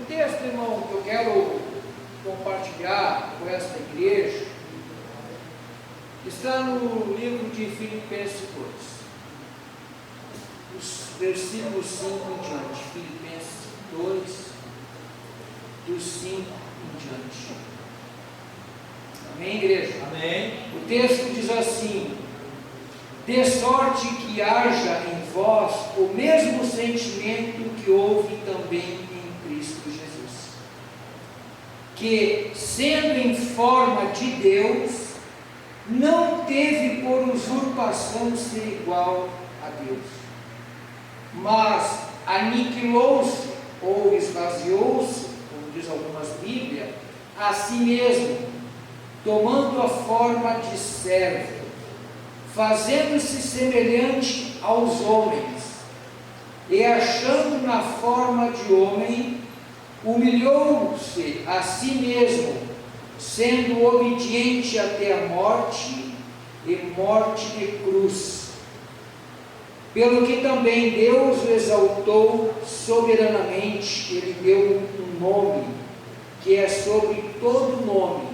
texto, irmão, que eu quero compartilhar com esta igreja está no livro de Filipenses 2, os versículos 5 em diante. Filipenses 2, dos 5 em diante. Amém, igreja? Amém. O texto diz assim: de sorte que haja em vós o mesmo sentimento que houve também em Cristo Jesus, que, sendo em forma de Deus, não teve por usurpação ser igual a Deus, mas aniquilou-se ou esvaziou-se, como diz algumas Bíblias, a si mesmo, tomando a forma de servo, fazendo-se semelhante aos homens, e achando na forma de homem, humilhou-se a si mesmo, sendo obediente até a morte, e morte de cruz. Pelo que também Deus o exaltou soberanamente, Ele deu um nome, que é sobre todo nome,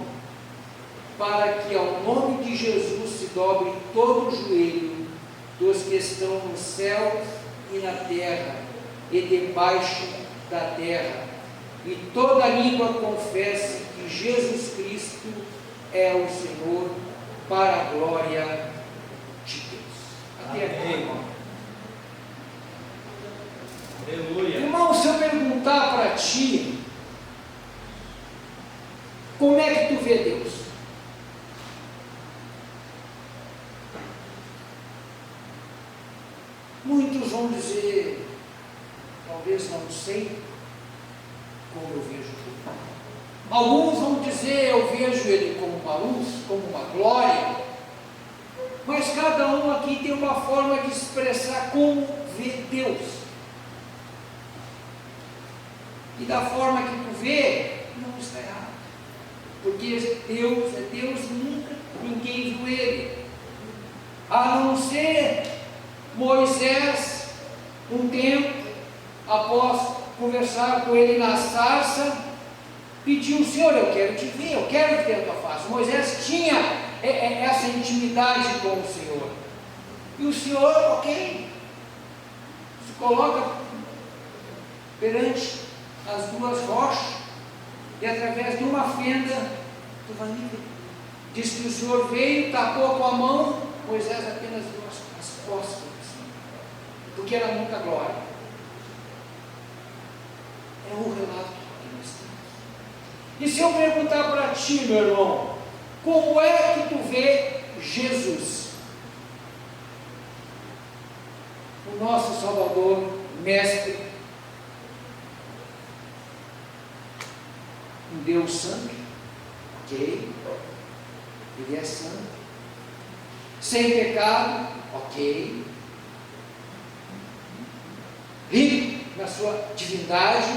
para que ao nome de Jesus se dobre todo o joelho dos que estão nos céus e na terra, e debaixo da terra, e toda língua confesse que Jesus Cristo é o Senhor, para a glória de Deus. Até aqui, irmão. Aleluia. Irmão, se eu perguntar para ti, como é que tu vê Deus? Muitos vão dizer, talvez não sei como eu vejo Deus. Alguns vão dizer, eu vejo Ele como uma luz, como uma glória, mas cada um aqui tem uma forma de expressar como vê Deus. E da forma que tu vê, não está errado, porque Deus é Deus, nunca ninguém viu Ele, a não ser Moisés, um tempo, após conversar com ele na sarça, pediu: Senhor, eu quero te ver, eu quero ver a tua face. Moisés tinha essa intimidade com o Senhor, e o Senhor, ok, se coloca perante as duas rochas, e através de uma fenda, tu vai me ver. Diz que o Senhor veio, tapou com a mão, Moisés apenas viu as costas, porque era muita glória. É o relato que nós temos. E se eu perguntar para ti, meu irmão, como é que tu vê Jesus, o nosso Salvador, Mestre, um Deus santo, ok, Ele é santo, sem pecado, ok, rico na sua divindade,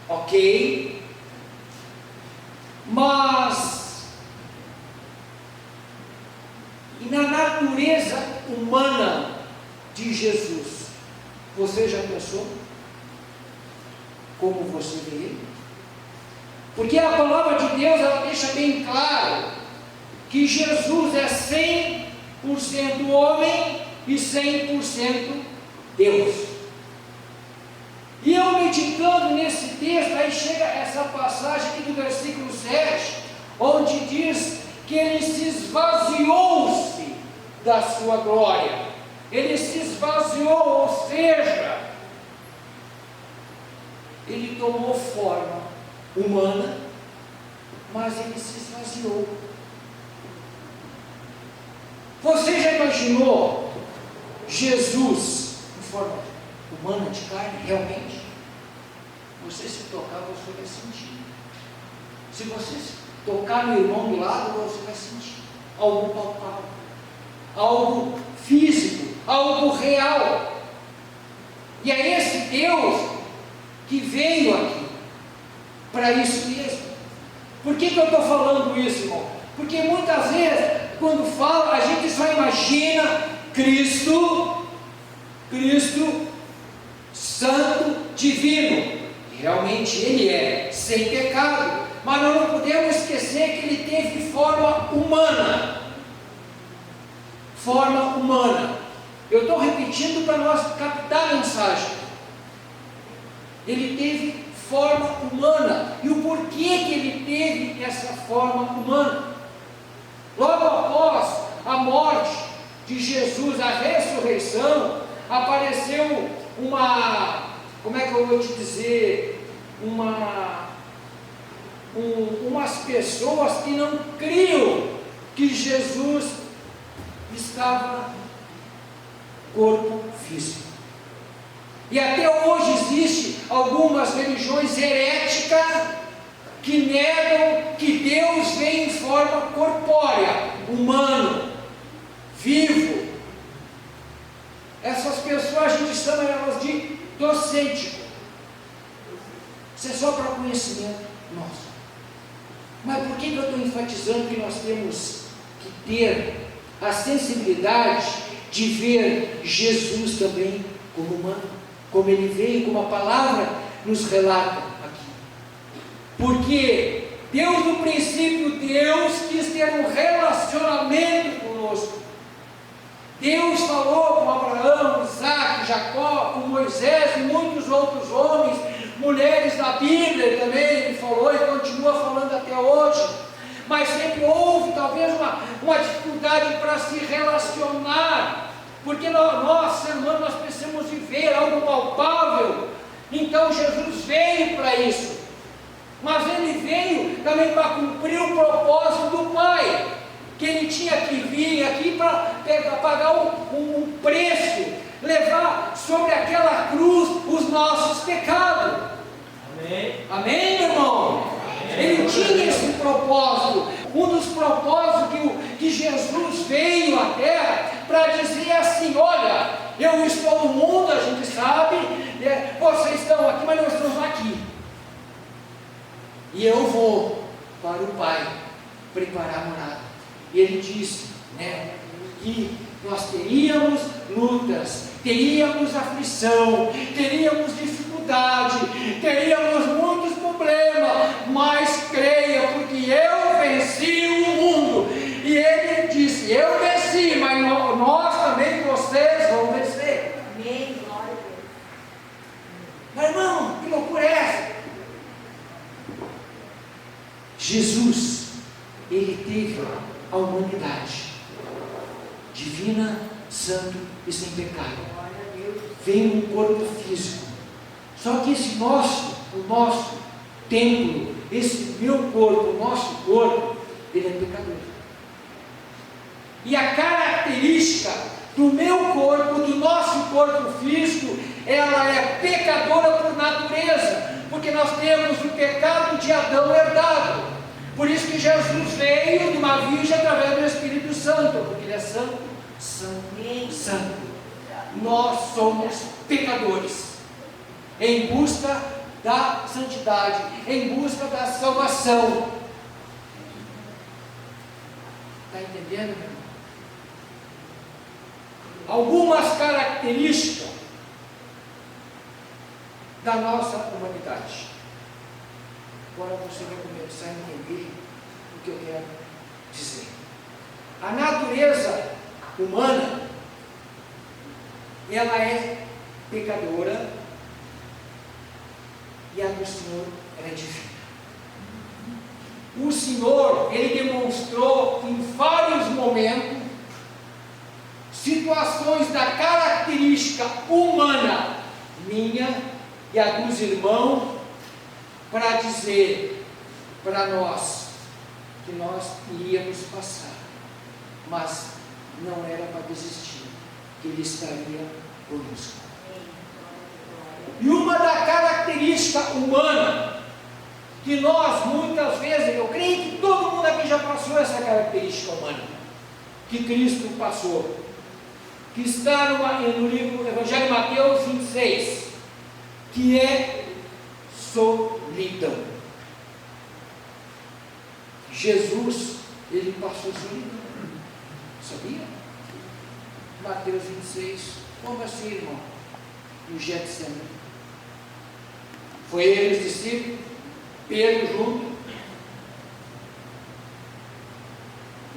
ok, mas e na natureza humana de Jesus, você já pensou como você vê Ele? Porque a palavra de Deus, ela deixa bem claro que Jesus é 100% homem e 100% Deus. E eu meditando nesse texto, aí chega essa passagem aqui do versículo 7, onde diz que Ele se esvaziou-se da sua glória. Ele se esvaziou, ou seja, Ele tomou forma humana, mas Ele se esvaziou. Você já imaginou Jesus em forma humana, de carne? Realmente, você se tocar, você vai sentir. Se você tocar no irmão do lado, você vai sentir algo palpável, algo físico, algo real. E é esse Deus que veio aqui para isso mesmo. Por que eu estou falando isso, irmão? Porque muitas vezes, quando fala, a gente só imagina Cristo santo, divino. realmente ele é sem pecado, mas nós não podemos esquecer que ele teve forma humana. Forma humana. Eu estou repetindo para nós captar a mensagem. Ele teve forma humana. E o porquê que ele teve essa forma humana? Logo após a morte de Jesus, a ressurreição, apareceu como é que eu vou te dizer, umas pessoas que não criam que Jesus estava corpo físico. E até hoje existe algumas religiões heréticas que negam que Deus vem em forma corpórea, humano, vivo. Essas pessoas a gente chama elas de docêntico. Isso é só para conhecimento nosso. Mas por que eu estou enfatizando que nós temos que ter a sensibilidade de ver Jesus também como humano, como ele veio, como a palavra nos relata aqui? Porque Deus, no princípio, Deus quis ter um relacionamento conosco. Deus falou com Abraão, Isaac, Jacó, com Moisés e muitos outros homens, mulheres da Bíblia também, ele falou e continua falando até hoje. Mas sempre houve talvez uma dificuldade para se relacionar, porque nós, ser humano, nós precisamos viver algo palpável. Então Jesus veio para isso, mas ele veio também para cumprir o propósito do Pai, que ele tinha que vir aqui para pagar um preço, levar sobre aquela cruz os nossos pecados. Amém? Amém, meu irmão? Ele tinha esse propósito, um dos propósitos que Jesus veio à terra para dizer assim: olha, eu estou no mundo, a gente sabe, vocês estão aqui, mas nós estamos aqui, e eu vou para o Pai preparar a morada. E ele disse, que nós teríamos lutas, teríamos aflição, teríamos dificuldade, teríamos muitos problemas, mas creia, porque eu venci o mundo. E ele disse: eu venci, mas nós também, vocês vão vencer. Amém, glória a Deus. Mas irmão, que loucura é essa? Jesus, ele teve a humanidade divina, santo e sem pecado. Veio num corpo físico. Só que esse o nosso templo, esse meu corpo, o nosso corpo, ele é pecador. E a característica do meu corpo, do nosso corpo físico, ela é pecadora por natureza, porque nós temos o pecado de Adão herdado. Por isso que Jesus veio de uma virgem através do Espírito Santo, porque ele é santo, santo, santo. Nós somos pecadores, em busca da santidade, em busca da salvação. Está entendendo, meu irmão? Algumas características da nossa humanidade. Agora você vai começar a entender o que eu quero dizer. A natureza humana, ela é pecadora, e a do Senhor, ela é divina. O Senhor, ele demonstrou em vários momentos situações da característica humana minha e a dos irmãos, para dizer para nós que nós iríamos passar, mas não era para desistir, que ele estaria conosco. E uma da característica humana, que nós muitas vezes, eu creio que todo mundo aqui já passou essa característica humana, que Cristo passou, que está no livro Evangelho de Mateus 26, que é solidão. Jesus, ele passou solidão, sabia? Mateus 26, como assim, irmão? No Getsemane. Foi ele, os discípulos, Pedro junto,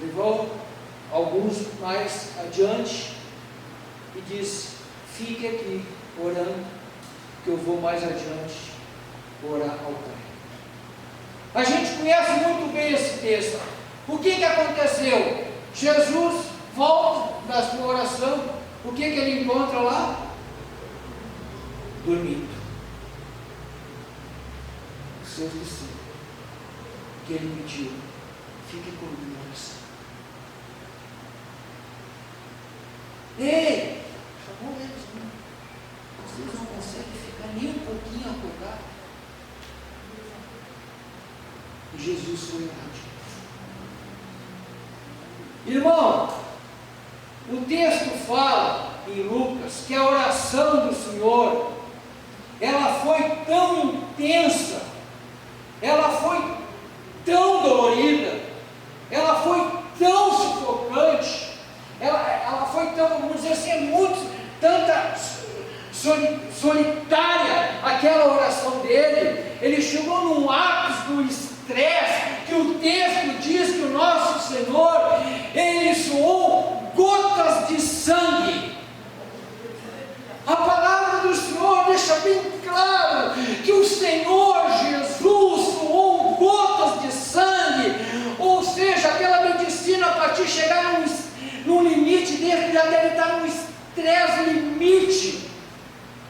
levou alguns mais adiante e disse: fique aqui orando, que eu vou mais adiante orar ao Pai. A gente conhece muito bem esse texto. O que aconteceu? Jesus volta da sua oração, o que ele encontra lá? Dormindo. Os seus discípulos, que ele pediu: fique comigo na oração. Ei, chamou eles, não? Vocês não conseguem ficar nem um pouquinho acordados? E Jesus foi orar. Irmão, o texto fala em Lucas que a oração do Senhor, ela foi tão intensa, ela foi tão dolorida, ela foi tão sufocante, ela foi tão, vamos dizer assim, tanta solitária aquela oração dele. Ele chegou num ápice do estresse, que o texto diz que o nosso Senhor, ele suou gotas de sangue. A palavra do Senhor deixa bem claro que o Senhor Jesus suou gotas de sangue, ou seja, aquela medicina para te chegar num limite dele, já deve estar num estresse limite.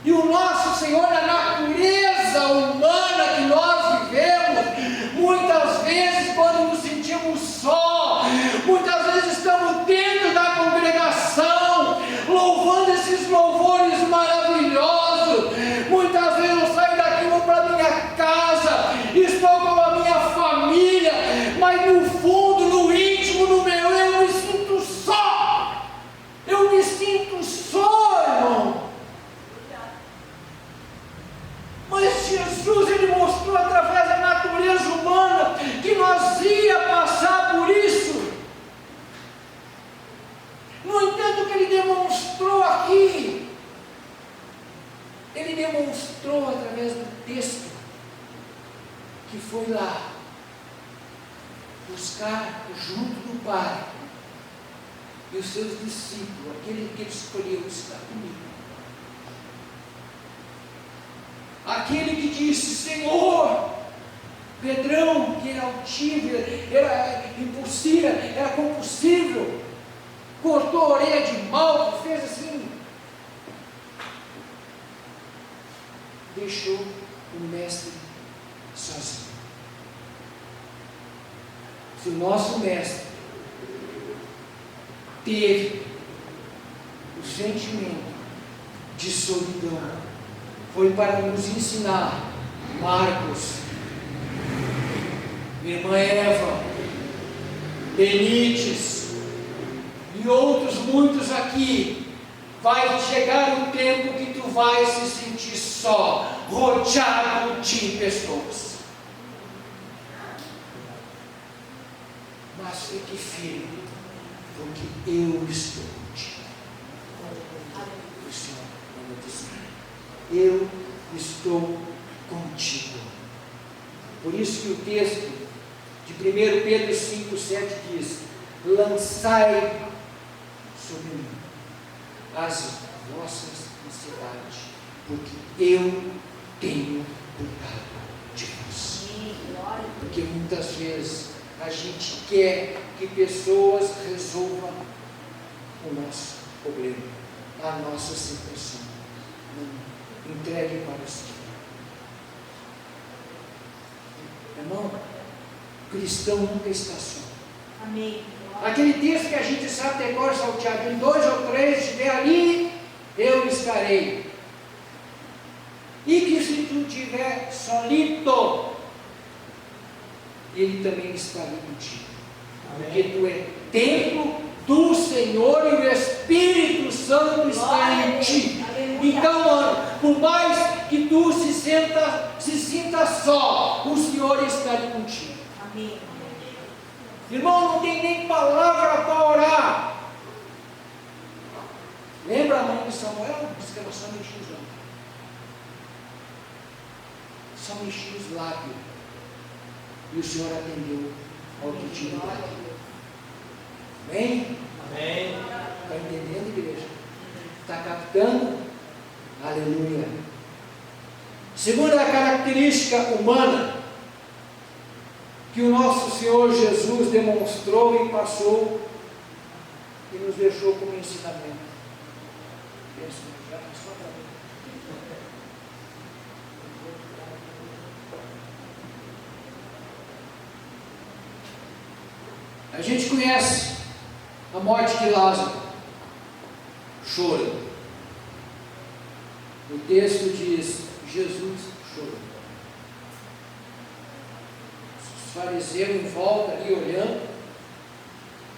E o nosso Senhor, a natureza humana que nós vivemos, muitas vezes quando nos sentimos só, muitas vezes estamos dentro da congregação, louvando esses louvores maravilhosos, muitas vezes eu saio daqui, vou para minha casa, estou com a minha família, mas no fundo, no íntimo, no meu eu me sinto só, irmão. Mas Jesus, ele mostrou através da natureza humana que nós ia passar por isso. No entanto, o que ele demonstrou aqui, ele demonstrou através do texto que foi lá buscar junto do Pai e os seus discípulos, aquele que ele escolheu estar comigo. Aquele que disse: Senhor, Pedrão, que era altivo, era impulsivo, era compulsivo, cortou a orelha de mal, fez assim, deixou o mestre sozinho. Se o nosso mestre teve o sentimento de solidão, foi para nos ensinar. Marcos, irmã Eva, Benites e outros muitos aqui, vai chegar um tempo que tu vai se sentir só, rodeado de pessoas. Mas fique firme, porque eu estou contigo. O Senhor vai dizer: eu estou contigo. Por isso que o texto de 1 Pedro 5,7 diz: lançai sobre mim as vossas ansiedades, porque eu tenho cuidado de vós. Porque muitas vezes a gente quer que pessoas resolvam o nosso problema, a nossa situação. Não, entregue para o Senhor. Irmão, o cristão nunca está só. Amém. Aquele texto que a gente sabe decora salteado: em 2 ou 3 estiver ali, eu estarei. E que se tu estiver solito, ele também estará contigo. Porque tu é templo do Senhor e o Espírito Santo está em ti. Então, mano, por mais que tu se sinta só, o Senhor está ali contigo. Amém. Irmão, não tem nem palavra para orar. Lembra a mãe de Samuel? Diz que ela só mexia os olhos. Só mexia os lábios. E o Senhor atendeu ao que tinha dado. Amém? Amém. Está entendendo, igreja? Está captando? Aleluia. Segunda característica humana que o nosso Senhor Jesus demonstrou e passou e nos deixou como ensinamento. A gente conhece a morte de Lázaro, choro. O texto diz: Jesus chorou. Os fariseus em volta ali olhando.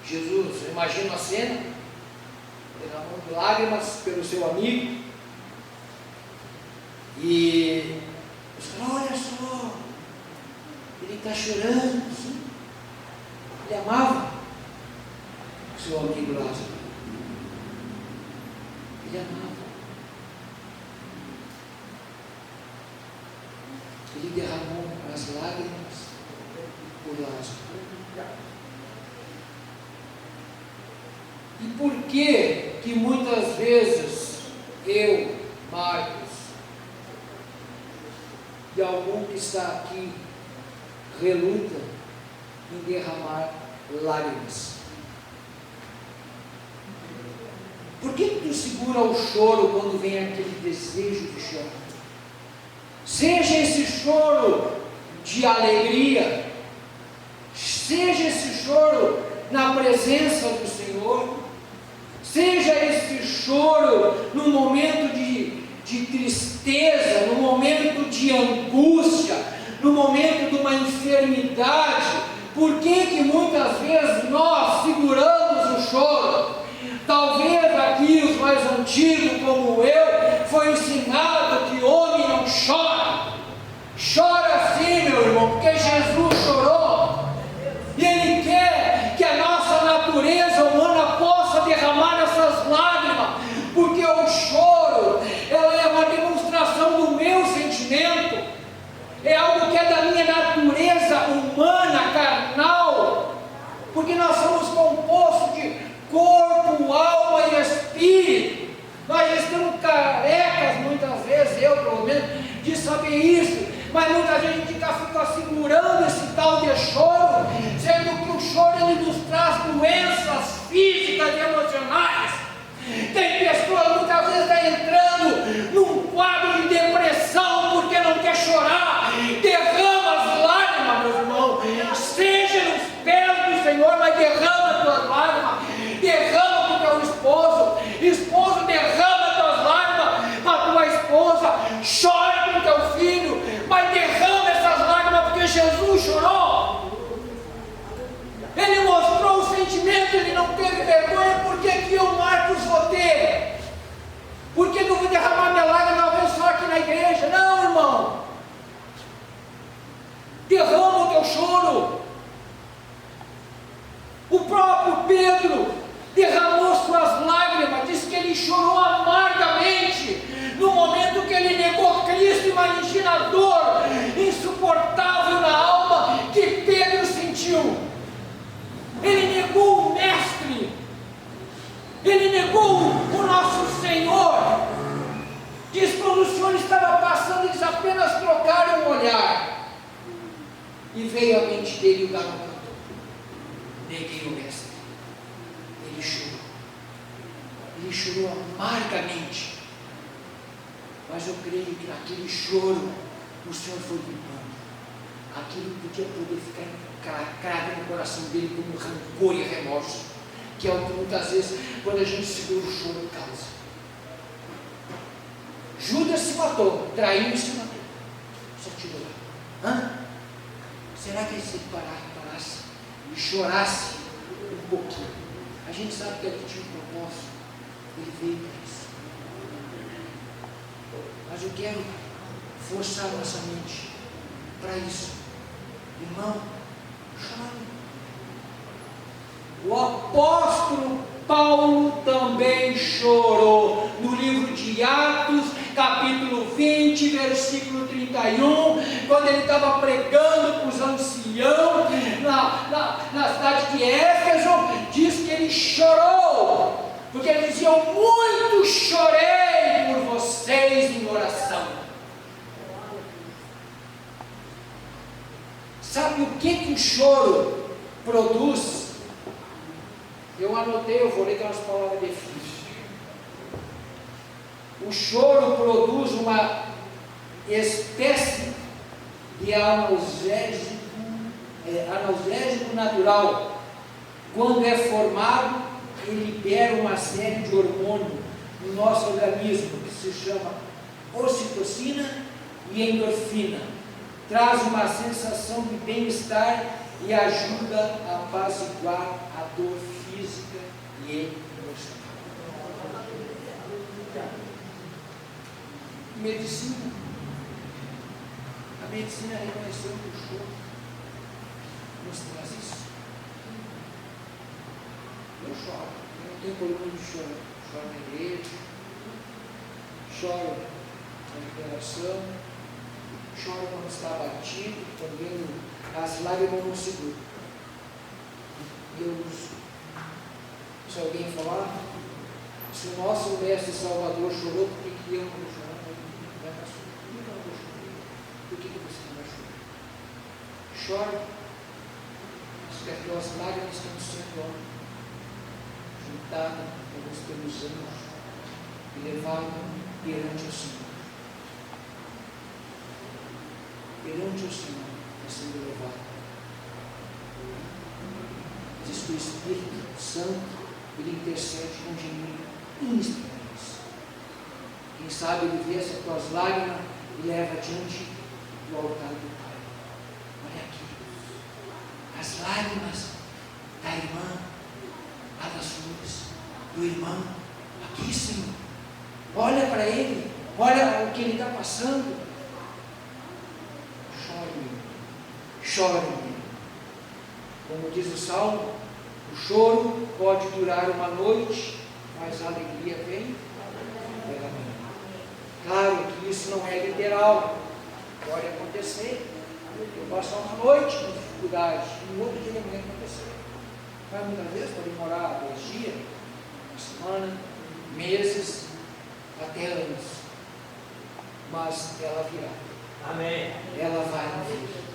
Jesus, eu imagino a cena, derramando lágrimas pelo seu amigo. E os caras, olha só, ele está chorando. Sim. Ele amava o seu amigo Lázaro. Ele amava. Ele derramou as lágrimas por Lázaro. E por que muitas vezes eu, Marcos, e algum que está aqui, reluta em derramar lágrimas? Por que tu segura o choro quando vem aquele desejo de chorar? Seja esse choro de alegria, seja esse choro na presença do Senhor, seja esse choro no momento de tristeza, no momento de angústia, no momento de uma enfermidade. Por que muitas vezes nós seguramos o choro? Talvez aqui os mais antigos como eu, foi ensinado que homem não chora. Chora sim, meu irmão, porque Jesus chorou. E Ele quer que a nossa natureza humana possa derramar essas lágrimas, porque o choro, ela é uma demonstração do meu sentimento, é algo que é da minha natureza humana, carnal, porque nós somos compostos de corpo, alma e espírito. Nós estamos carecas muitas vezes, eu pelo menos, de saber isso, mas muita gente fica segurando esse tal de choro, sendo que o choro ele nos traz doenças físicas e emocionais. Tem pessoas muitas vezes está entrando num quadro de depressão porque não quer chorar. Derrama as lágrimas, meu irmão, seja nos pés do Senhor, mas derrama as tuas lágrimas, derrama para o teu esposo, derrama as tuas lágrimas para a tua esposa, chora com o teu filho, mas derrama essas lágrimas, porque Jesus chorou. Ele mostrou o sentimento, ele não teve vergonha. Por que que eu, Marcos, vou ter? Por que eu vou derramar minha lágrima uma vez só aqui na igreja? Não, irmão. Derrama o teu choro. O próprio Pedro derramou suas lágrimas, diz que ele chorou amargamente no momento que ele negou Cristo. Imagina a dor insuportável na alma que Pedro sentiu. Ele negou o Mestre, ele negou o nosso Senhor. Diz que quando o Senhor estava passando, eles apenas trocaram um olhar, e veio à mente dele o garoto cantor: neguei o Mestre. Ele chorou amargamente, mas eu creio que naquele choro o Senhor foi limpando aquilo que podia poder ficar encravado no coração dele como rancor e remorso, que é o que muitas vezes, quando a gente segura o choro, causa. Judas se matou, traiu e se matou, só tirou lá. Será que ele se parasse e chorasse um pouquinho? A gente sabe que ele tinha um propósito, ele veio para isso. Mas eu quero forçar nossa mente para isso. Irmão, chore. O apóstolo Paulo também chorou. No livro de Atos, capítulo 20, versículo 31, quando ele estava pregando para os anciãos na cidade de Éfeso, diz que ele chorou, porque ele dizia: muito chorei por vocês em oração. Sabe o que o choro produz? Eu anotei, eu vou ler umas palavras difíceis. O choro produz uma espécie de analgésico natural. Quando é formado, ele libera uma série de hormônios no nosso organismo, que se chama ocitocina e endorfina. Traz uma sensação de bem-estar e ajuda a apaziguar a dor física e emocional. Medicina. A medicina reconheceu que o choro nos traz isso. Eu choro. Eu não tenho problema de choro. Choro na igreja. Choro na liberação. Choro quando está abatido, quando as lágrimas não seguram. Deus, se alguém falar, se o nosso mestre Salvador chorou, por que eu não vou chorar? Por que você não vai chorar? Chore, porque aquelas lágrimas estão sendo juntadas pelos anjos e levadas perante o Senhor. Perante o Senhor está sendo levado. Diz que o Espírito Santo, ele intercede com gemidos inexprimíveis. Quem sabe ele vê essas tuas lágrimas e leva diante do altar do Pai. Olha aqui, as lágrimas da irmã, lá das flores, do irmão, aqui, Senhor. Olha para ele, olha o que ele está passando. Chore. Como diz o Salmo, o choro pode durar uma noite, mas a alegria vem pela manhã. Claro que isso não é literal, pode acontecer. Eu passar uma noite com dificuldade, e no outro dia de manhã acontecer. Mas muitas vezes pode demorar 2 dias, uma semana, meses, até anos. Mas ela virá. Amém. Ela vai vir.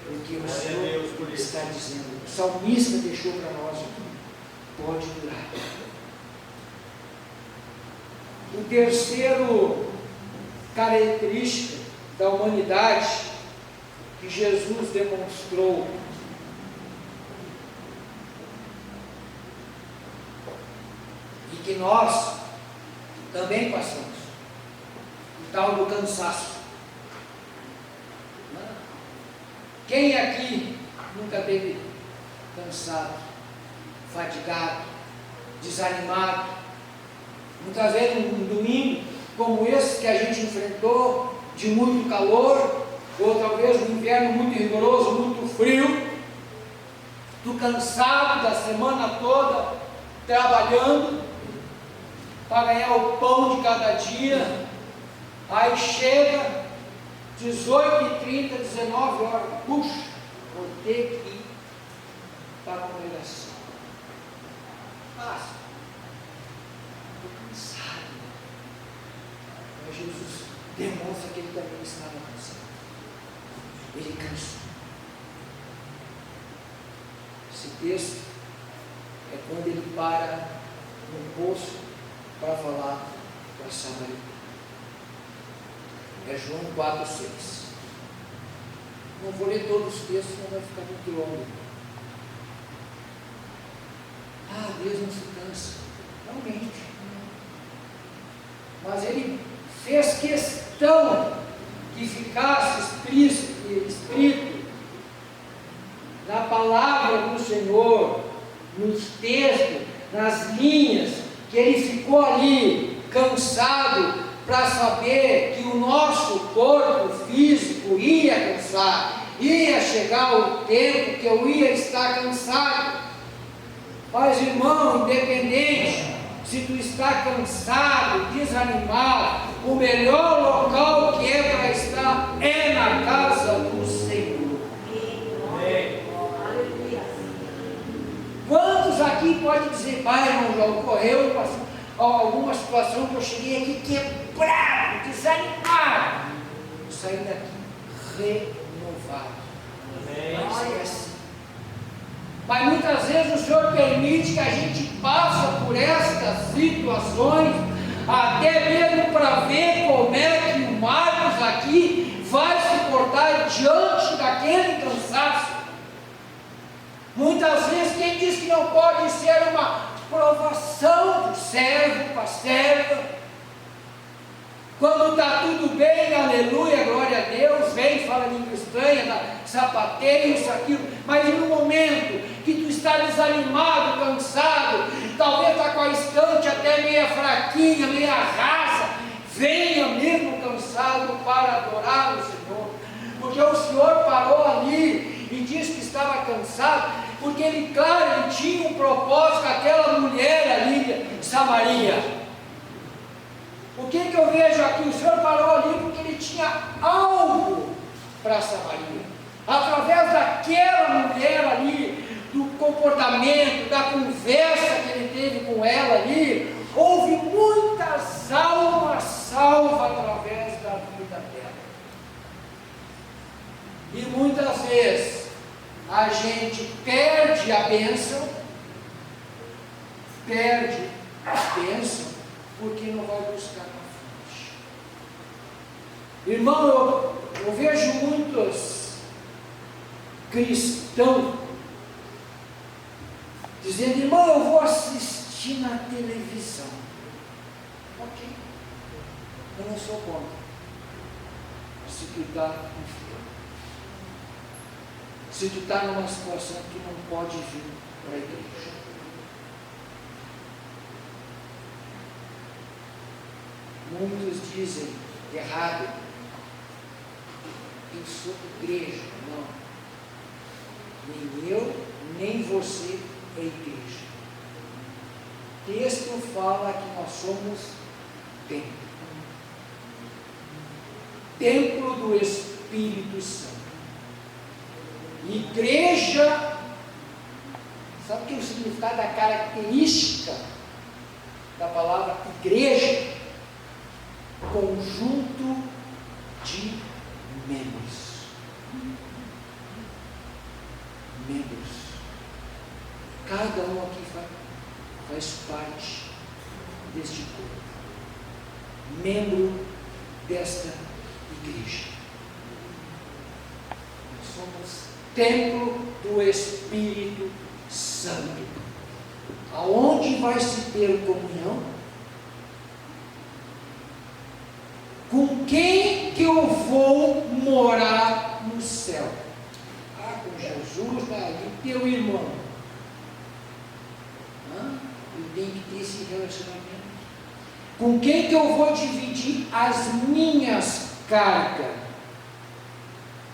Porque o Senhor está dizendo, o salmista deixou para nós aqui, pode durar. O terceiro característica da humanidade que Jesus demonstrou e que nós também passamos, o tal do cansaço. Quem aqui nunca teve cansado, fatigado, desanimado? Muitas vezes um domingo como esse que a gente enfrentou, de muito calor, ou talvez um inverno muito rigoroso, muito frio, tu cansado da semana toda, trabalhando, para ganhar o pão de cada dia, aí chega 18h30, 19 horas, puxa, vou ter que ir para a congregação. Passa. Estou cansado. Mas Jesus demonstra que ele também estava cansado. Ele cansou. Esse texto é quando ele para no poço para falar com a samaritana. É João 4,6. Não vou ler todos os textos, não vai ficar muito longo. Deus não se cansa. Realmente. Mas ele fez questão que ficasse escrito na palavra do Senhor, nos textos, nas linhas, que ele ficou ali cansado, para saber que o nosso corpo físico ia cansar, ia chegar o tempo que eu ia estar cansado. Mas, irmão, independente se tu está cansado, desanimado, o melhor local que é para estar é na casa do Senhor. Quantos aqui podem dizer, pai, irmão, já ocorreu alguma situação que eu cheguei aqui quebrado, desanimado, eu saí daqui renovado. Mas é assim. Mas muitas vezes o Senhor permite que a gente passe por estas situações, até mesmo para ver como é que o Marcos aqui vai se portar diante daquele cansaço. Muitas vezes quem diz que não pode ser uma provação do servo para a serva, quando está tudo bem, aleluia, glória a Deus, vem, fala língua estranha, sapateio, isso, aquilo, mas no momento que tu está desanimado, cansado, talvez está com a estante até meia fraquinha, meia rasa, venha mesmo cansado para adorar o Senhor, porque o Senhor parou ali e disse que estava cansado, porque ele, claro, ele tinha um propósito com aquela mulher ali, Samaria. O que eu vejo aqui? O Senhor parou ali porque ele tinha algo para Samaria. Através daquela mulher ali, do comportamento, da conversa que ele teve com ela ali, houve muitas almas salvas através da vida dela. E muitas vezes a gente perde a bênção, porque não vai buscar na fonte. Irmão, eu vejo muitos cristãos dizendo, irmão, eu vou assistir na televisão. Ok, eu não sou contra, se tu está enfermo, se tu está numa situação que não pode vir para a igreja. Muitos dizem errado, eu sou igreja. Não, nem eu, nem você é igreja. O texto fala que nós somos templo do Espírito Santo. Igreja, sabe o que é o significado da característica da palavra igreja? Conjunto de membros. Cada um aqui faz parte deste corpo, membro desta igreja. Nós somos templo do Espírito Santo. Aonde vai se ter comunhão? Com quem que eu vou morar no céu? Com Jesus, ali, teu irmão. Eu tenho que ter esse relacionamento. Com quem que eu vou dividir as minhas cargas?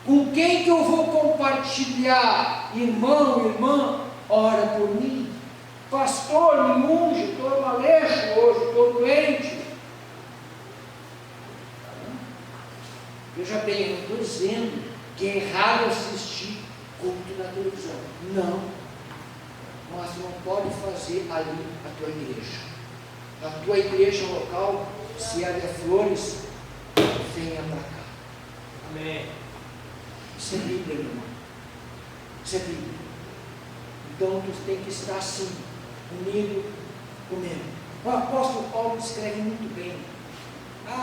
Com quem que eu vou compartilhar? Irmão, irmã, ora por mim. Pastor, me unge, estou no Aleixo hoje, estou doente. Veja bem, eu não estou dizendo que é errado assistir culto na televisão. Não. Mas não pode fazer ali a tua igreja. A tua igreja local, se ela é Flores, venha para cá. Amém. Isso é Bíblia, irmão. Isso é Bíblia. Então tu tem que estar assim, unido comigo. O apóstolo Paulo descreve muito bem.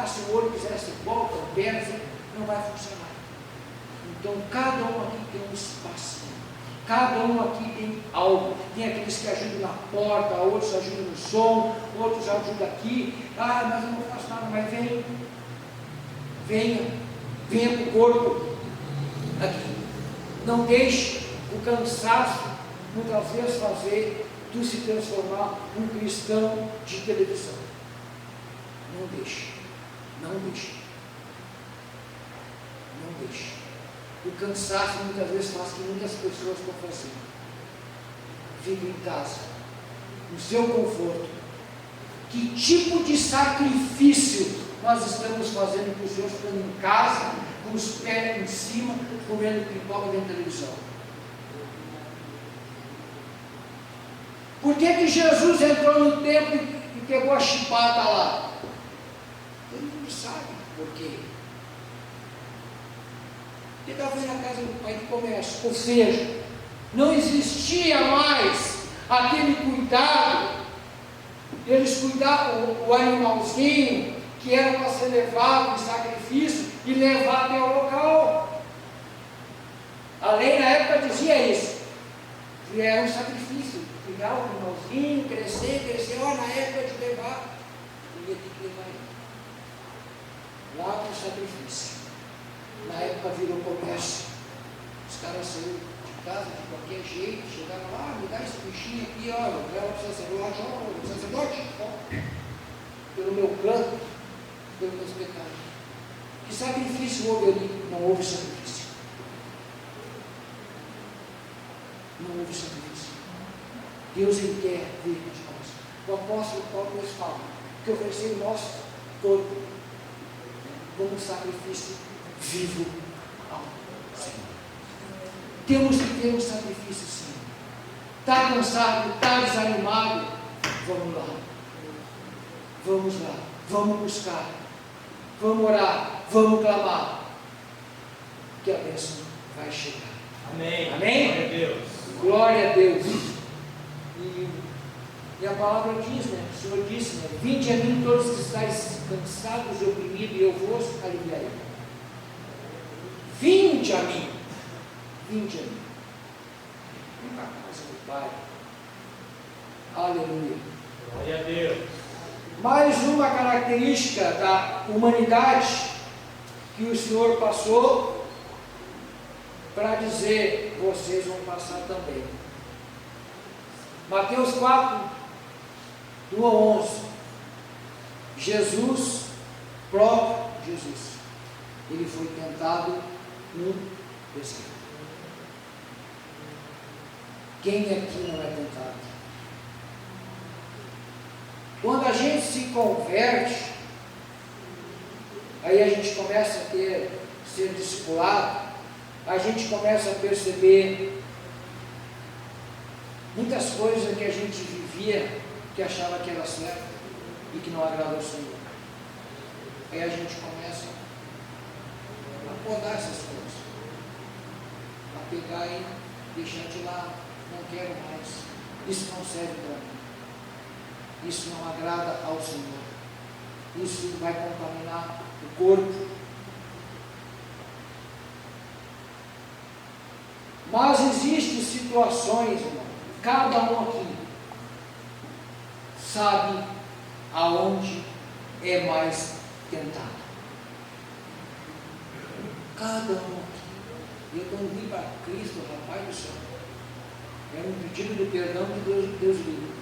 Se o olho quisesse volta, o pé, não vai funcionar. Então cada um aqui tem um espaço, cada um aqui tem algo. Tem aqueles que ajudam na porta, outros ajudam no som, outros ajudam aqui. Mas eu não faço nada, mas venha para o corpo aqui. Não deixe o cansaço muitas vezes fazer tu se transformar num cristão de televisão. Não deixe. O cansaço muitas vezes faz que muitas pessoas estão fazendo. Fica em casa, no seu conforto. Que tipo de sacrifício nós estamos fazendo para os Senhor, ficando em casa, com os pés em cima, comendo pipoca dentro da televisão? Por que Jesus entrou no templo e pegou a chibata lá? Todo mundo sabe por quê. Ele estava na casa do pai de comércio, ou seja, não existia mais aquele cuidado, eles cuidavam o animalzinho que era para ser levado em sacrifício e levar até o local. A lei na época dizia isso, que era um sacrifício, cuidar o animalzinho, crescer, na época de levar, ia ter que levar ele lá para o sacrifício. Na época virou comércio, os caras saíram de casa de qualquer jeito, chegaram lá, me dá esse bichinho aqui, olha, leva para o sacerdote, ó, sacerdote, ó, pelo meu canto, pelos meus pecados. Que sacrifício houve ali? Não houve sacrifício. Não houve sacrifício. Deus ele quer ver de nós. O apóstolo Paulo nos fala que oferecer o nosso corpo como sacrifício vivo ao Senhor. Temos que ter um sacrifício, sim. Está cansado, está desanimado? Vamos lá. Vamos lá. Vamos buscar. Vamos orar. Vamos clamar. Que a bênção vai chegar. Amém. Amém? Glória a Deus. Glória a Deus. E a palavra diz, né? O Senhor disse, né? Vinde a mim todos que estáis cansados e oprimidos, e eu vos aliviarei. Vinde a mim. Vinde a mim. Vem para a casa do Pai. Aleluia. Glória a Deus. Mais uma característica da humanidade que o Senhor passou para dizer, vocês vão passar também. Mateus 4, do 1 ao 11. Jesus, próprio Jesus, ele foi tentado no deserto. Quem aqui não é tentado? Quando a gente se converte, aí a gente começa a ser discipulado, a gente começa a perceber muitas coisas que a gente vivia, que achava que era certo e que não agrada ao Senhor. Aí a gente começa a podar essas coisas, a pegar e deixar de lado, não quero mais, isso não serve para mim. Isso não agrada ao Senhor. Isso vai contaminar o corpo. Mas existem situações, irmão, cada um aqui sabe aonde é mais tentado. Cada um aqui. Eu quando vim para Cristo, rapaz do céu, era um pedido de perdão que Deus livre.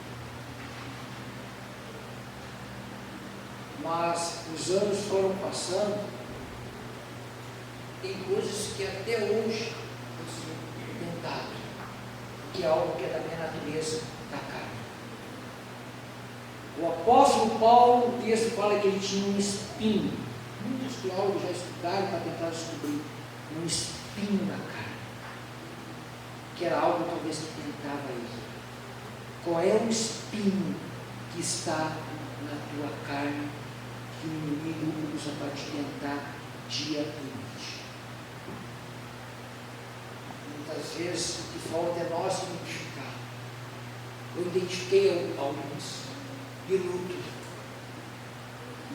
Mas os anos foram passando, tem coisas que até hoje eu sou tentado, que é algo que é da minha natureza, da carne. O apóstolo Paulo, o texto fala que ele tinha um espinho. Muitos teólogos já estudaram para tentar descobrir um espinho na carne, que era algo talvez que tentava ele. Qual é o espinho que está na tua carne, que o inimigo usa para te tentar dia e noite? Muitas vezes o que falta é nós identificar. Eu identifiquei alguns de luto,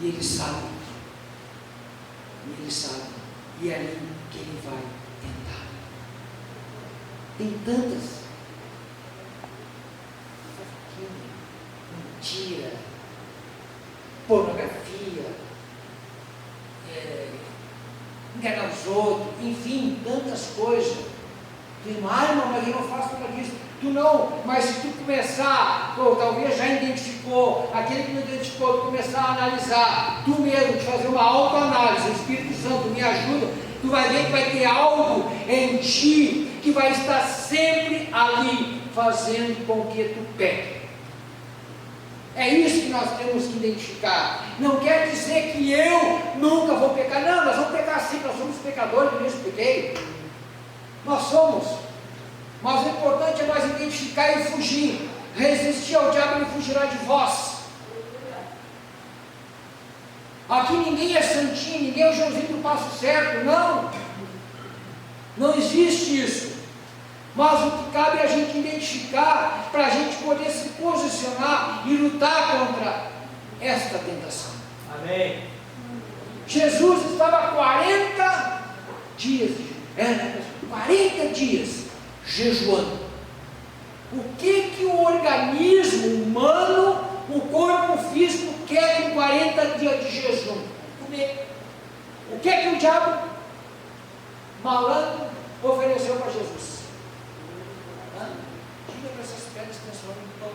e ele sabe, e é ali que ele vai tentar. Tem tantas, mentira, pornografia, enganar os outros, enfim, tantas coisas. Tu irmão, mas eu não faço nada disso. Tu não, mas se tu começar, talvez já identificou, aquele que não identificou, tu começar a analisar, tu mesmo, de fazer uma autoanálise, o Espírito Santo me ajuda, tu vai ver que vai ter algo em ti que vai estar sempre ali, fazendo com que tu peque. É isso que nós temos que identificar. Não quer dizer que eu nunca vou pecar. Não, nós vamos pecar sim, nós somos pecadores do mesmo pequei. Nós somos. Mas o importante é nós identificar e fugir. Resistir ao diabo, ele fugirá de vós. Aqui ninguém é santinho, ninguém é o Joãozinho do passo certo, não. Não existe isso. Mas o que cabe é a gente identificar, para a gente poder se posicionar e lutar contra esta tentação. Amém. Jesus estava 40 dias, 40 dias jejuando. O que o organismo humano, o corpo físico quer com 40 dias de jejum? Comer. O que o diabo malandro ofereceu para Jesus? Diga para essas pedras que transformam em pão.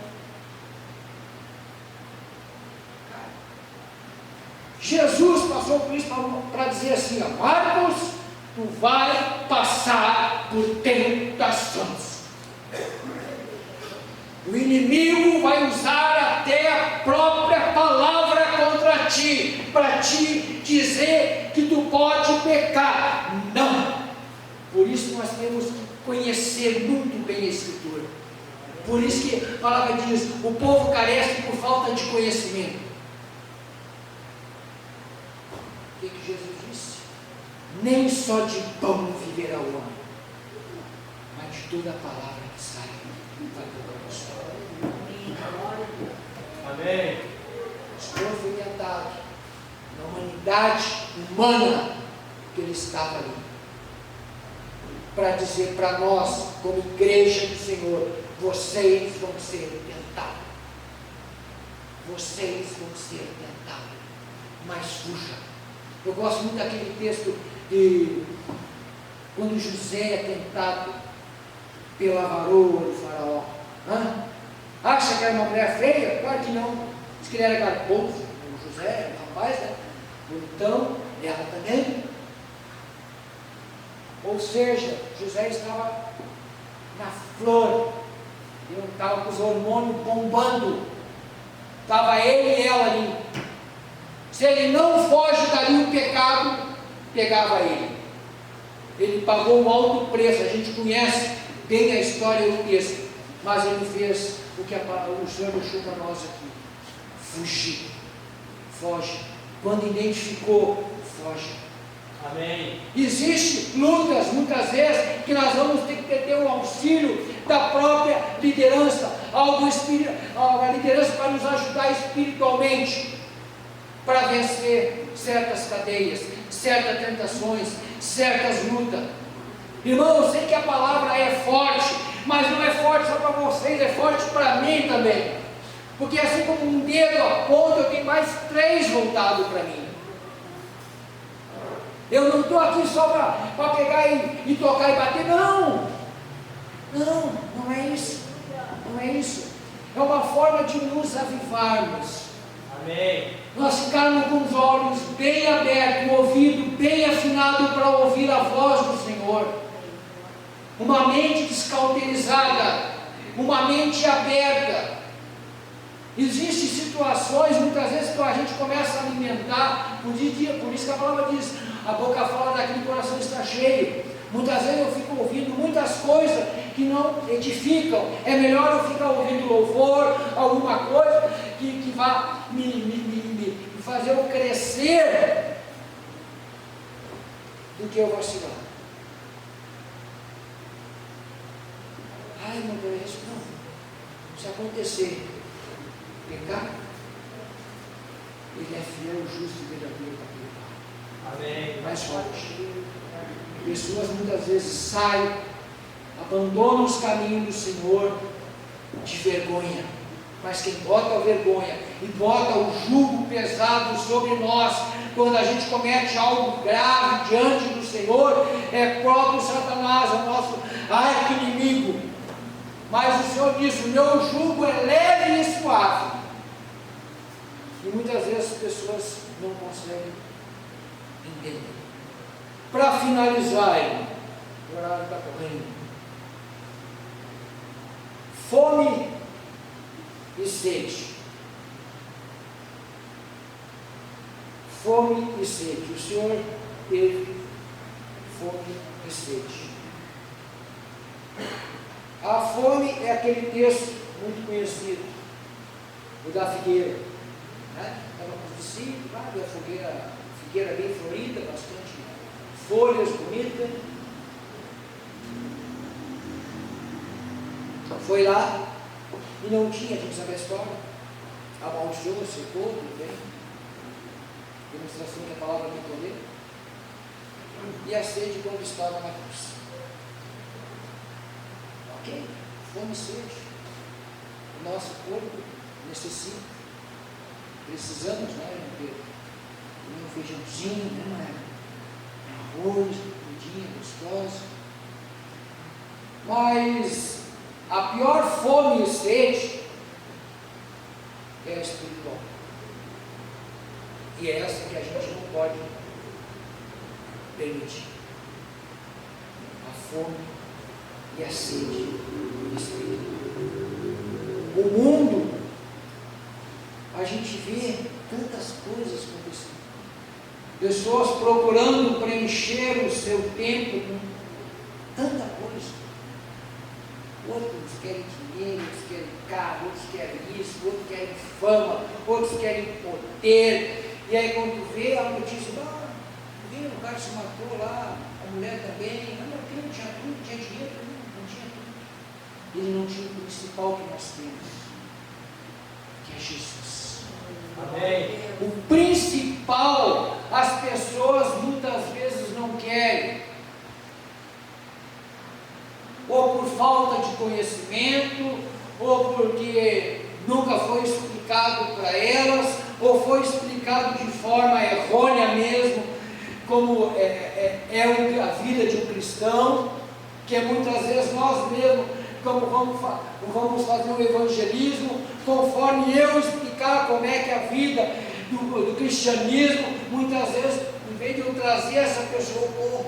Jesus passou por isso para dizer assim: Marcos, tu vai passar por tentações. O inimigo vai usar até a própria palavra contra ti, para te dizer que tu pode pecar. Não. Por isso nós temos que conhecer muito bem a Escritura. Por isso que a palavra diz: o povo carece por falta de conhecimento. O que Jesus disse? Nem só de pão viverá o homem, mas de toda a palavra que sai da boca do Senhor. Amém. O Senhor foi tentado na humanidade humana que ele estava ali, para dizer para nós, como igreja do Senhor: vocês vão ser tentados. Vocês vão ser tentados, mas fuja. Eu gosto muito daquele texto de quando José é tentado pela varoa do faraó. Acha que era uma mulher feia? Claro que não. Diz que ele era garboso, o José, o rapaz, né? Então, ela também. Ou seja, José estava na flor, ele estava com os hormônios bombando, estava ele e ela ali. Se ele não foge dali, o pecado pegava ele. Ele pagou um alto preço. A gente conhece bem a história do texto, mas ele fez o que o Senhor deixou para nós aqui: fugir. Foge. Quando identificou, foge. Amém. Existe lutas, muitas vezes, que nós vamos ter que ter o auxílio da própria liderança, a liderança para nos ajudar espiritualmente, para vencer certas cadeias, certas tentações, certas lutas. Irmão, eu sei que a palavra é forte, mas não é forte só para vocês, é forte para mim também. Porque assim como um dedo aponta, eu tenho mais 3 voltados para mim. Eu não estou aqui só para pegar e tocar e bater, não. Não é isso. Não é isso. É uma forma de nos avivarmos. Amém. Nós ficarmos com os olhos bem abertos, o ouvido bem afinado para ouvir a voz do Senhor. Uma mente descauterizada, uma mente aberta. Existem situações, muitas vezes, que a gente começa a alimentar por dia, por isso que a palavra diz: a boca fala daquilo que o coração está cheio. Muitas vezes eu fico ouvindo muitas coisas que não edificam. É melhor eu ficar ouvindo louvor, alguma coisa que vá me fazer eu crescer, do que eu vacilar. Ai, meu Deus, não. Se acontecer pecar, ele é fiel, justo e verdadeiro para perdoar. Amém. Mais forte. Pessoas muitas vezes saem, abandonam os caminhos do Senhor de vergonha. Mas quem bota a vergonha e bota o jugo pesado sobre nós, quando a gente comete algo grave diante do Senhor, é próprio Satanás, o nosso arqui-inimigo. Mas o Senhor diz: o meu jugo é leve e suave. E muitas vezes as pessoas não conseguem entender. Para finalizar, o horário está correndo. Fome e sede. fome e sede. O Senhor teve fome e sede. A fome é aquele texto muito conhecido, o da figueira. Estava com o discípulos, a figueira bem florida, bastante folhas bonitas. Foi lá e não tinha, a gente sabe a história, amaldiçoou, secou, tudo bem. Demonstração que a palavra tem poder. E a sede quando estava na cruz. Ok, fome e sede. O nosso corpo necessita. Precisamos, né? Um feijãozinho, né? Arroz, comidinha gostosa. Mas a pior fome e sede é a espiritual. E é essa que a gente não pode permitir. A fome e a sede espiritual. O mundo, a gente vê tantas coisas acontecendo. Pessoas procurando preencher o seu tempo com tanta coisa. Outros querem dinheiro, outros querem carro, outros querem isso, outros querem fama, outros querem poder. E aí quando vê a notícia, o cara se matou lá, a mulher também, aquele não tinha tudo, tinha dinheiro, não tinha tudo. Ele não tinha o principal que nós temos, que é Jesus. Amém. O principal, as pessoas muitas vezes não querem, ou por falta de conhecimento, ou porque nunca foi explicado para elas, ou foi explicado de forma errônea mesmo, como é a vida de um cristão, que muitas vezes nós mesmos, como vamos fazer um evangelismo, conforme eu explicar como é que é a vida do cristianismo, muitas vezes, em vez de eu trazer essa pessoa,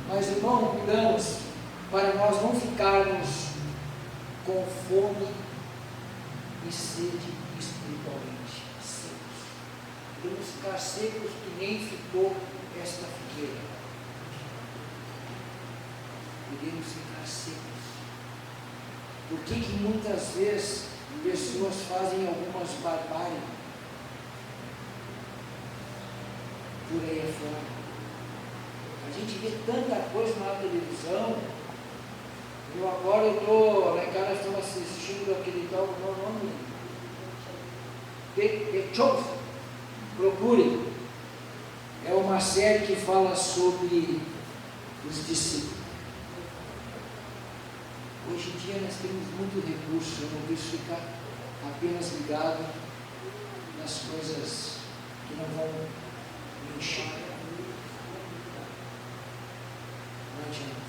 mas, irmão, cuidamos para nós não ficarmos com fome e sede espiritualmente secos. Podemos ficar secos que nem ficou esta figueira. Podemos ficar secos. Por que muitas vezes pessoas fazem algumas barbáries por aí afora? A gente vê tanta coisa na televisão. Agora eu estou, lá em casa estamos assistindo aquele tal, qual é o nome? Pechov. Procure. É uma série que fala sobre os discípulos. Hoje em dia nós temos muito recurso, eu não preciso ficar apenas ligado nas coisas que não vão me encher. Não adianta.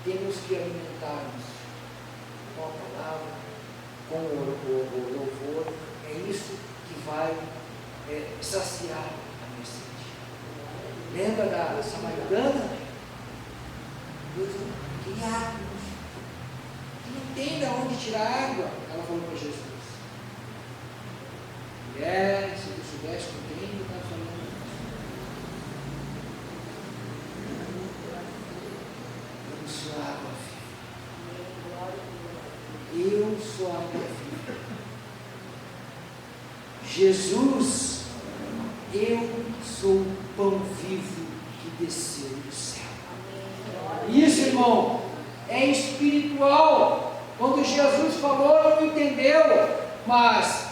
Temos que alimentar-nos com a palavra, com o louvor. É isso que vai saciar a minha sede. Lembra da samaritana? Deus queria água. Não tem de onde tirar água. Ela falou para Jesus. Mulher, se tu soubesse com quem está falando. Eu sou a água viva. Eu sou a água viva. Jesus, eu sou o pão vivo que desceu do céu. Isso, irmão, é espiritual. Quando Jesus falou, não entendeu, mas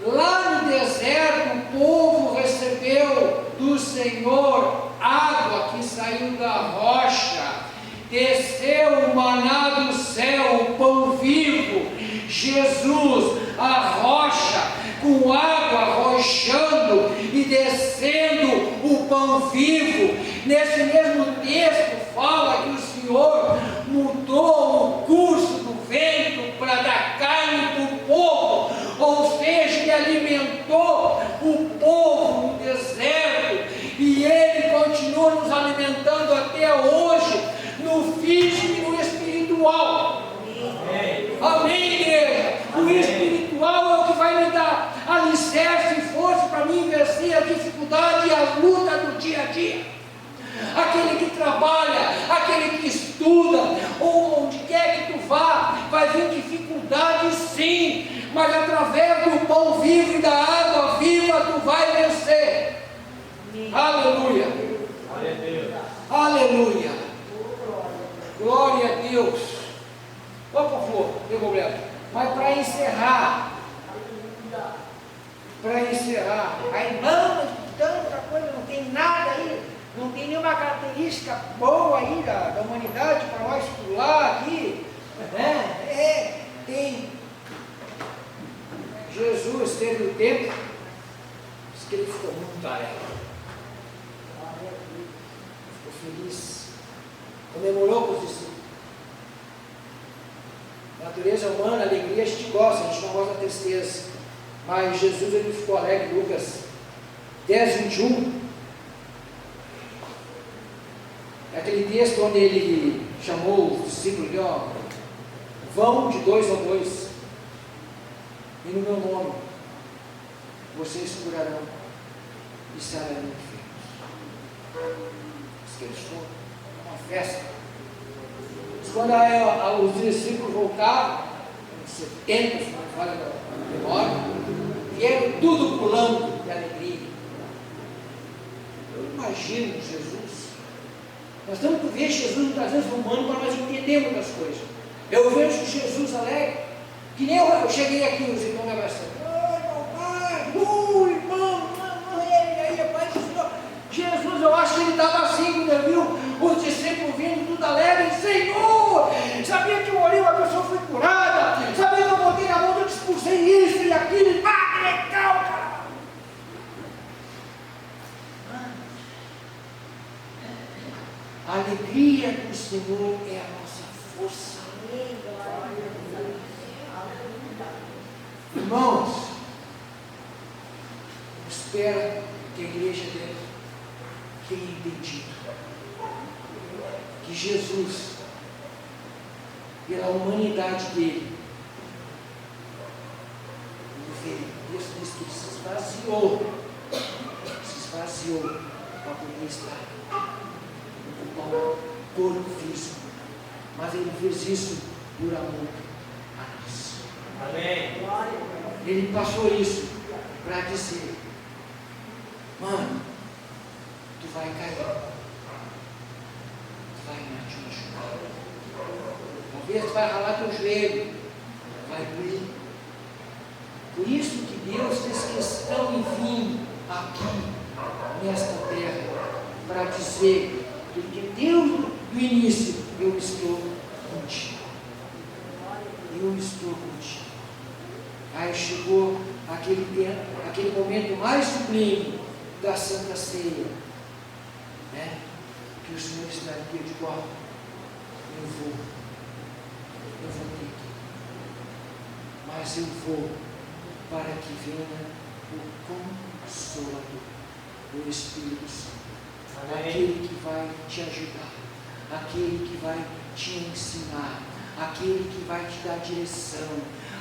lá no deserto o povo recebeu do Senhor água que saiu da rocha, desceu o maná do céu, o pão vivo. Jesus, a rocha, com água rochando e descendo o pão vivo. Nesse mesmo texto fala que o Senhor mudou o curso do vento para dar carne para o povo, ou seja, Ele alimentou o povo no deserto, e Ele continua nos alimentando até hoje, no físico e no espiritual. Amém, igreja? dia a dia. Aquele que trabalha, aquele que estuda, ou onde quer que tu vá, vai vir dificuldade sim, mas através do pão vivo e da água viva tu vai vencer. Aleluia. Aleluia. Glória a Deus. Ô, por favor, tem problema. Mas para encerrar, aí não, tanta coisa, não tem nada aí, não tem nenhuma característica boa aí da humanidade para nós pular aqui, né? Tem. Jesus teve o tempo, diz que ele ficou muito alegre, ficou feliz, comemorou com os discípulos. Natureza humana, alegria, a gente gosta, a gente não gosta da tristeza. Mas Jesus ele ficou alegre. Lucas 10, 21. É aquele texto onde ele chamou os discípulos de vão de 2 a 2. E no meu nome vocês curarão e serão enfermos. Diz que eles foram uma festa. Quando os discípulos voltaram, 70, se não falha a memória, vieram tudo pulando de alegria. Eu imagino Jesus. Nós temos que ver Jesus muitas vezes humano para nós entendermos das coisas. Eu vejo Jesus alegre, que nem eu cheguei aqui, os irmãos me abraçando. Irmão, Jesus, eu acho que ele estava assim, quando ele viu os discípulos vindo tudo alegre, Senhor, sabia que eu orei, uma pessoa foi curada, sabia que eu botei na mão, eu expulsei isso e aquilo, que legal, cara. A alegria do Senhor é a nossa força. Irmãos, espero que a igreja tenha entendido que Jesus, pela humanidade dele, ele veio, Deus disse que ele se esvaziou para poder estar no corpo físico, mas ele fez isso por amor a nós. Amém. Ele passou isso para dizer, mano, tu vai cair, tu vai te machucar, talvez tu vai ralar teu joelho, vai doer. Por isso que Deus fez questão em vir aqui nesta terra para dizer que Deus do início, eu estou contigo, eu estou contigo. Aí chegou aquele momento mais sublime da Santa Ceia, né? Que o Senhor estaria de igual. Eu vou ter que, mas eu vou para que venha o Consolador, o Espírito Santo, aquele que vai te ajudar, aquele que vai te ensinar, aquele que vai te dar direção,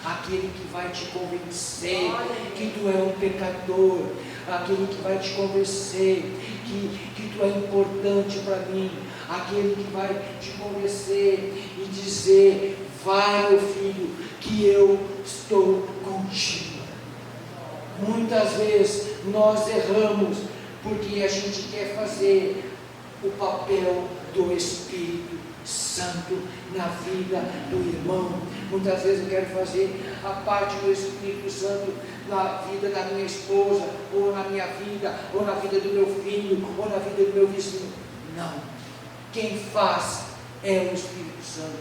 aquele que vai te convencer que tu é um pecador, aquele que vai te convencer que tu é importante para mim, aquele que vai te convencer e dizer, vai meu filho, que eu estou contigo. Muitas vezes nós erramos porque a gente quer fazer o papel do Espírito Santo na vida do irmão. Muitas vezes eu quero fazer a parte do Espírito Santo na vida da minha esposa, ou na minha vida, ou na vida do meu filho, ou na vida do meu vizinho. Não. Quem faz é o Espírito Santo,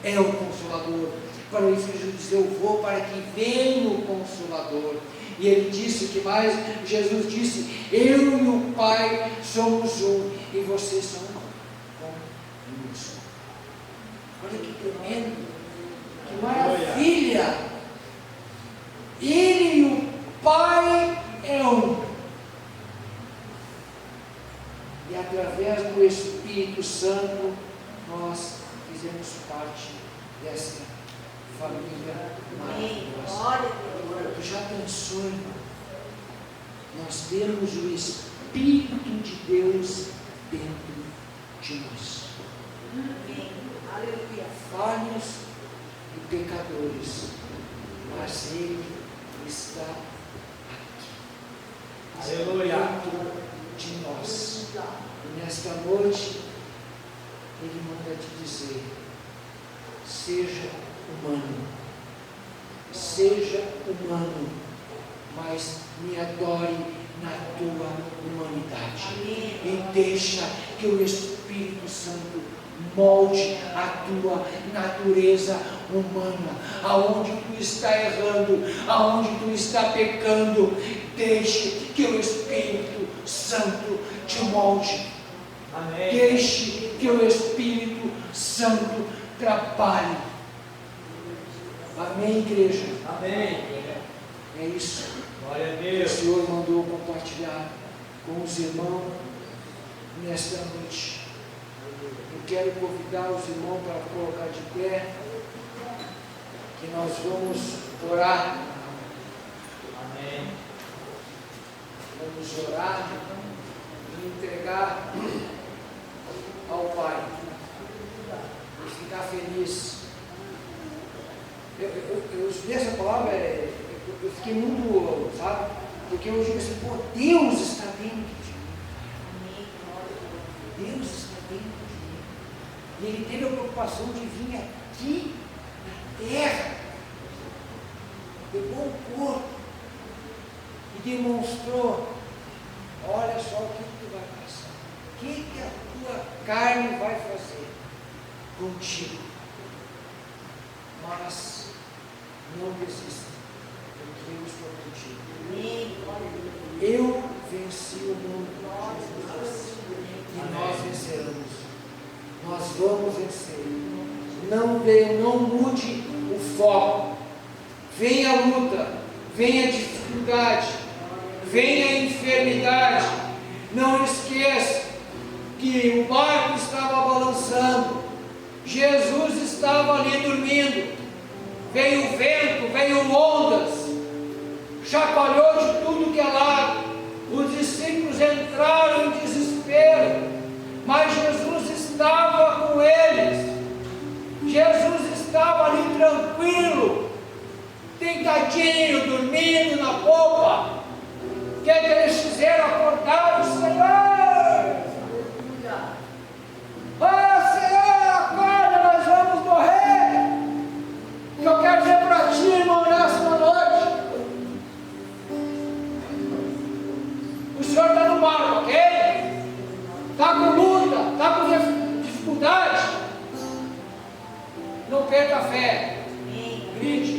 é o Consolador. Para isso Jesus disse, eu vou para que venha o Consolador. E ele disse que mais, Jesus disse, eu e o Pai somos um, e vocês são um só. Olha que tremendo, que maravilha! Ele e o Pai é um. E através do Espírito Santo, nós fizemos parte desta família maravilhosa. Tu já pensou, irmão? Nós temos o Espírito de Deus dentro de nós. Falhos e pecadores, mas Ele está aqui. Aleluia. Dentro de nós. E nesta noite, Ele manda te dizer: seja humano, mas me adore na tua humanidade. E deixa que o Espírito Santo molde a tua natureza humana. Aonde tu está errando, aonde tu está pecando, deixe que o Espírito Santo te molde. Amém. Deixe que o Espírito Santo trabalhe. Amém, igreja? Amém. É isso. Glória a O Deus. Senhor mandou compartilhar com os irmãos nesta noite. Eu quero convidar os irmãos para colocar de pé, que nós vamos orar. Amém. Vamos orar e entregar ao Pai e ficar feliz. Eu estudei essa palavra, eu fiquei muito, sabe? Porque eu digo assim, pô, Deus está dentro de mim. Deus está dentro de mim. E Ele teve a preocupação de vir aqui na terra, pegou o corpo e demonstrou: olha só o que tu vai passar, o que a tua carne vai fazer contigo. Mas não desista, porque eu estou contigo. Eu venci o mundo, Jesus, e nós venceremos. Nós vamos vencer. Não mude o foco. Venha a luta, venha a dificuldade, venha a enfermidade. Não esqueça que o barco estava balançando, Jesus estava ali dormindo. Veio vento, veio ondas, chacoalhou de tudo que é lado. Os discípulos entraram em desespero, mas Jesus estava com eles. Jesus estava ali tranquilo, deitadinho, dormindo na popa. O que eles fizeram? Acordaram: Senhor! Senhor, acorda, nós vamos morrer. O que eu quero dizer para ti, irmão, nessa noite: o Senhor está no barco, ok? Está com luta, está com dificuldade. Não perca a fé. Grite: